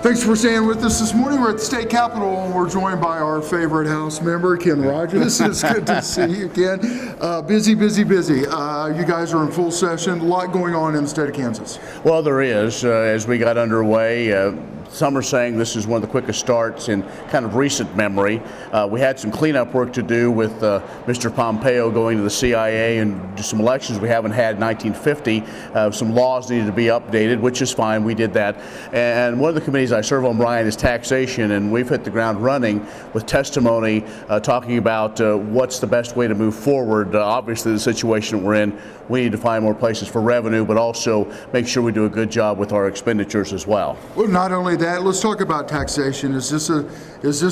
Thanks for staying with us this morning. We're at the state capitol and we're joined by our favorite House member, Ken Rahjes. It's good to see you, Ken. Busy. You guys are in full session. A lot going on in the state of Kansas. Well, there is. As we got underway, some are saying this is one of the quickest starts in kind of recent memory. We had some cleanup work to do with Mr. Pompeo going to the CIA and do some elections we haven't had in 1950. Some laws needed to be updated, which is fine. We did that. And one of the committees I serve on, Brian, is taxation, and we've hit the ground running with testimony talking about what's the best way to move forward. Obviously, the situation we're in, we need to find more places for revenue, but also make sure we do a good job with our expenditures as well. Well, not only that, let's talk about taxation. Is this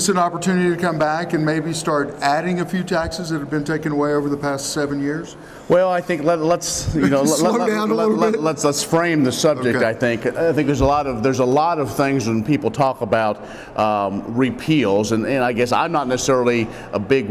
an opportunity to come back and maybe start adding a few taxes that have been taken away over the past 7 years? Well, I think let's slow down a little bit. Let's frame the subject. Okay. I think there's a lot of things when people talk about repeals, and I guess I'm not necessarily a big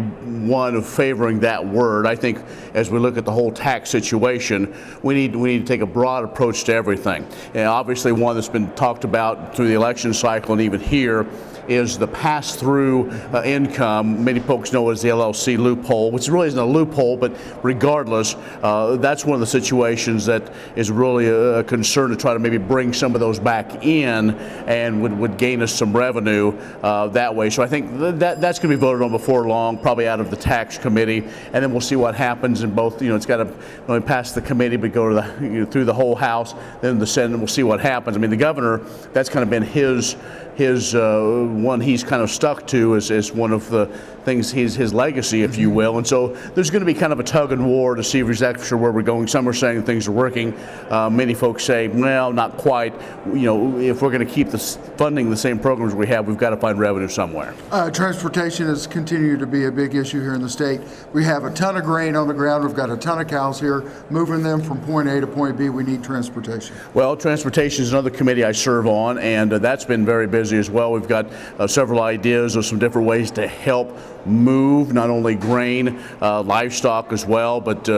one of favoring that word. I think as we look at the whole tax situation, we need to take a broad approach to everything. And obviously, one that's been talked about through the election cycle and even here is the pass-through income. Many folks know as the LLC loophole, which really isn't a loophole, but regardless, that's one of the situations that is really a concern to try to maybe bring some of those back in and would gain us some revenue that way. So I think that's going to be voted on before long, probably out of the tax committee, and then we'll see what happens in both. It's got to not only pass the committee, but go to through the whole House, then the Senate, and we'll see what happens. I mean, the governor, that's kind of been his one he's kind of stuck to as one of the things, his legacy, if you will. And so there's going to be kind of a tug and war to see exactly sure where we're going. Some are saying things are working. Many folks say, well, not quite. If we're going to keep funding the same programs we have, we've got to find revenue somewhere. Transportation has continued to be a big issue here in the state. We have a ton of grain on the ground. We've got a ton of cows here. Moving them from point A to point B, we need transportation. Well, transportation is another committee I serve on, and that's been very busy as well. We've got several ideas of some different ways to help move not only grain, livestock as well, but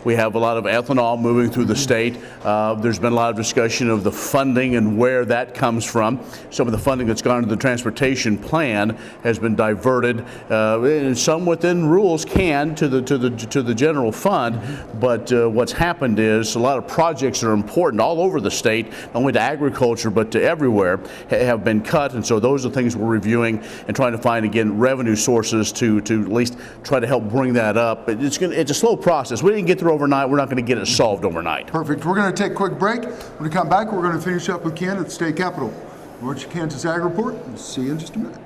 we have a lot of ethanol moving through the state. There's been a lot of discussion of the funding and where that comes from. Some of the funding that's gone to the transportation plan has been diverted, and some within rules can to the general fund. But what's happened is a lot of projects that are important all over the state, not only to agriculture but to everywhere, have been cut, and so those are things we're reviewing and trying to find again revenue sources to at least try to help bring that up. But it's a slow process. We didn't get through overnight. We're not going to get it solved overnight. Perfect. We're going to take a quick break. When we come back, we're going to finish up with Ken at the state capitol. We're at your kansasAGreport. We'll see you in just a minute.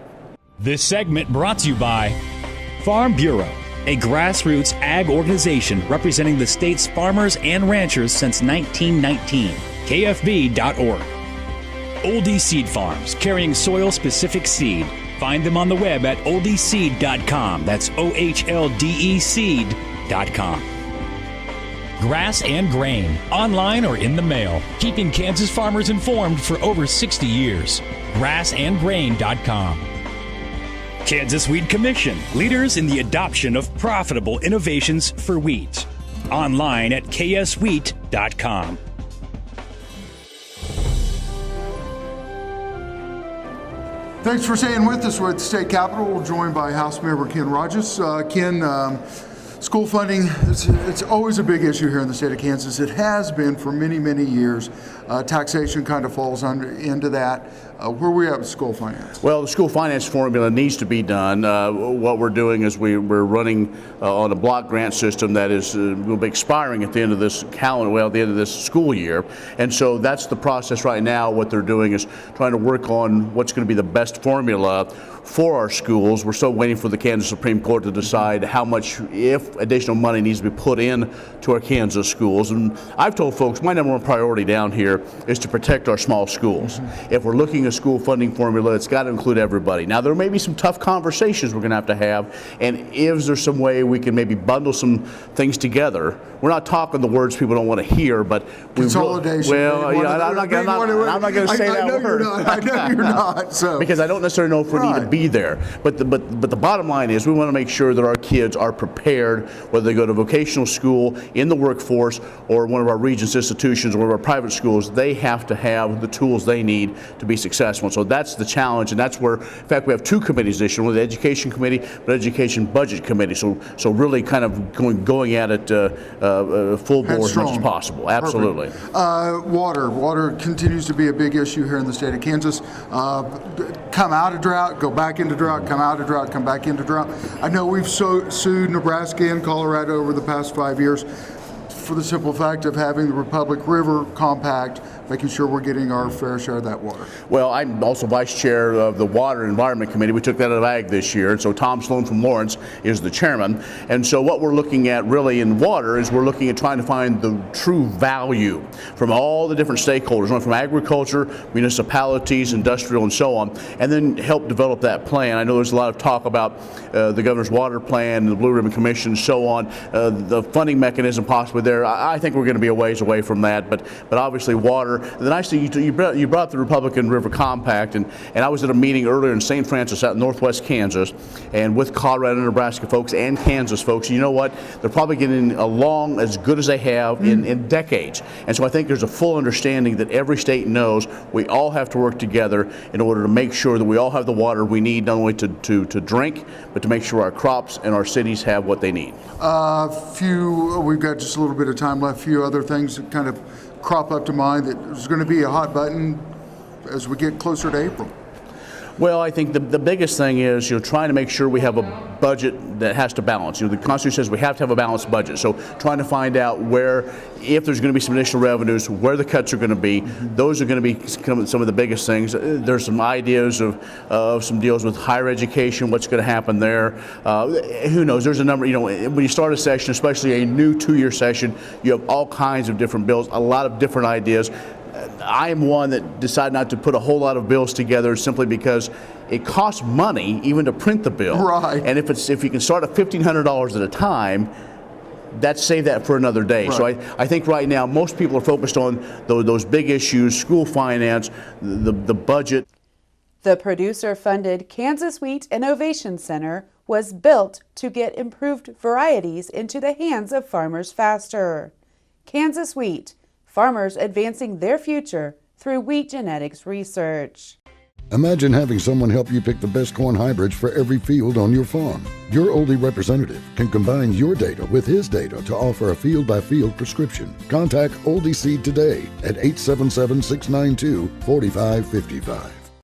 This segment brought to you by Farm Bureau, a grassroots ag organization representing the state's farmers and ranchers since 1919. KFB.org. Oldie Seed Farms, carrying soil-specific seed. Find them on the web at oldieseed.com. That's OHLDE seed.com. Grass and Grain, online or in the mail, keeping Kansas farmers informed for over 60 years. Grassandgrain.com. Kansas Wheat Commission, leaders in the adoption of profitable innovations for wheat. Online at kswheat.com. Thanks for staying with us. We're at the state capitol. We're joined by House Member Ken Rahjes. Ken, school funding, it's always a big issue here in the state of Kansas. It has been for many, many years. Taxation kind of falls into that. Where are we at with school finance? Well, the school finance formula needs to be done. What we're doing is we're running on a block grant system that is will be expiring at the end of this at the end of this school year. And so that's the process right now. What they're doing is trying to work on what's going to be the best formula for our schools. We're still waiting for the Kansas Supreme Court to decide how much, if additional money needs to be put in to our Kansas schools. And I've told folks my number one priority down here is to protect our small schools. If we're looking at a school funding formula, it's got to include everybody. Now, there may be some tough conversations we're going to have, and is there some way we can maybe bundle some things together? We're not talking the words people don't want to hear, but consolidation. I'm not going to say that word. I know you're not. So. Because I don't necessarily know if we need to be there. But the bottom line is we want to make sure that our kids are prepared, whether they go to vocational school, in the workforce, or one of our Regents institutions, or one of our private schools. They have to have the tools they need to be successful. So that's the challenge, and that's where, in fact, we have two committees this year, one the Education Committee, but Education Budget Committee. So really kind of going at it full bore as much as possible. Absolutely. Water continues to be a big issue here in the state of Kansas. Come out of drought, go back into drought, come out of drought, come back into drought. I know we've sued Nebraska and Colorado over the past 5 years for the simple fact of having the Republic River compact, making sure we're getting our fair share of that water. Well, I'm also vice chair of the Water and Environment Committee. We took that out of Ag this year, and so Tom Sloan from Lawrence is the chairman. And so what we're looking at really in water is we're looking at trying to find the true value from all the different stakeholders, from agriculture, municipalities, industrial, and so on, and then help develop that plan. I know there's a lot of talk about the governor's water plan and the Blue Ribbon Commission and so on, the funding mechanism possibly there. I think we're going to be a ways away from that, but obviously water. The nice thing, you brought up the Republican River Compact, and I was at a meeting earlier in St. Francis out in northwest Kansas, and with Colorado and Nebraska folks and Kansas folks. You know what? They're probably getting along as good as they have in decades. And so I think there's a full understanding that every state knows we all have to work together in order to make sure that we all have the water we need, not only to drink, but to make sure our crops and our cities have what they need. We've got just a little bit of time left. Few other things that kind of crop up to mind that is going to be a hot button as we get closer to April. Well, I think the biggest thing is trying to make sure we have a budget that has to balance. The Constitution says we have to have a balanced budget. So trying to find out where, if there's going to be some additional revenues, where the cuts are going to be. Those are going to be some of the biggest things. There's some ideas of some deals with higher education, what's going to happen there. Who knows? There's a number, when you start a session, especially a new 2-year session, you have all kinds of different bills, a lot of different ideas. I am one that decided not to put a whole lot of bills together simply because it costs money even to print the bill. Right. And if you can start at $1,500 at a time, save that for another day. Right. So I think right now most people are focused on those big issues: school finance, the budget. The producer-funded Kansas Wheat Innovation Center was built to get improved varieties into the hands of farmers faster. Kansas Wheat, farmers advancing their future through wheat genetics research. Imagine having someone help you pick the best corn hybrids for every field on your farm. Your Oldie representative can combine your data with his data to offer a field-by-field prescription. Contact Oldie Seed today at 877-692-4555.